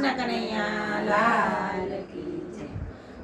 કૃષ્ણ કનૈયા લાલ કી જય.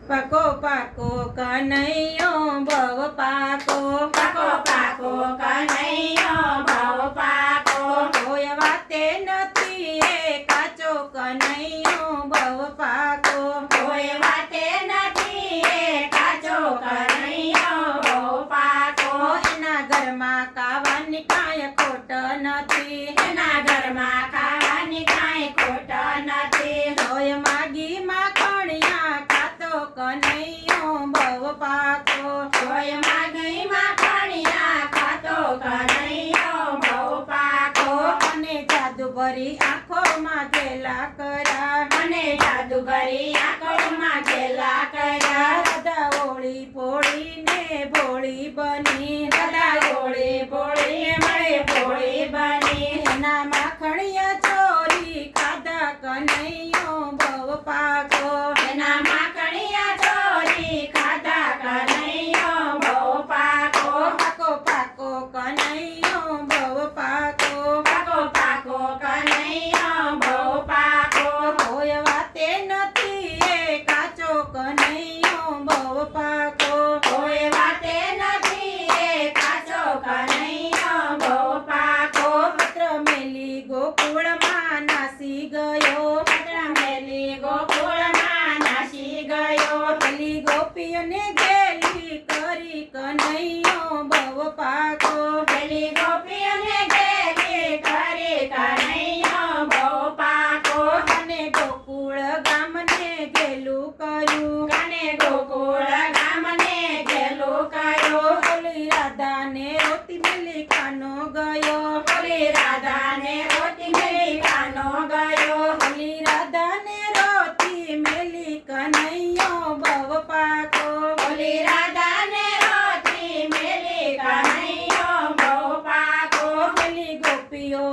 પાકો પાકો કનૈયો ભવ પાકો પાકો પાકો કનૈયો ભવ પાકો. કોઈ વાતે નથી એ કાચો કનૈયો ભવ પાકો કોઈ વાતે નથી એ કાચો કનૈયો ભવ પાકો. એના ઘરમાં કાવાની કાંઈ ખોટ નથી એના ઘરમાં ખાવાની કાંઈ ખોટ નથી. તોય માગી માખણિયા ખાતો કનૈયો ભવ પાકો કોઈ માગી માખણિયા ખાતો કનૈયો ભવ પાકો. અને જાદુ ભરી આંખોમાં ઘેલા કર્યા મને જાદુગરી આંખોમાં ઘેલા કર્યા. રાધા ઓળી પોળીને ભોળી બની દાદા ગોળી બોળી મળે ભોળી બની. એના માખણિયા ચોરી ખાધા કનૈયો ભવ પાકો એના માખણિયા ચોરી ખાધા કનૈયો ભવ પાકો. પાકો પાકો કનૈયો ભવ પાકો પાકો પાકો કનૈયો ભવ પાકો. કોઈ વાતે નથી એ કાચો કનૈયો ભવ પાકો કોઈ વાતે નથી એ કાચો કનૈયો ભવ પાકો. પત્ર મેલી ગોકુળમાં નાસી ગયો પત્ર મેલી ગોકુળમાં નાસી ગયો. પેલી ગોપીઓને ગેલી કરી કનૈયો ભવ પાકો પેલી ગોપીઓને ઘેરી કરી કનૈયો ભવ પાકો. અને ગોકુળ ગામને ગેલું કર્યું કને ગોકુળ ગામને ઘેલું કર્યું. ઓલી રાધાને રોતી મેલી કાનો ગયો ઓલી રાધાને રોતી મેલી કાનો ગયો. ઓલી રાધાને રોતી મેલી કનૈયો ભવ પાકો ઓલી રાધાને રોતી મેલી કનૈયો ભવ પાકો. પેલી ગોપીઓ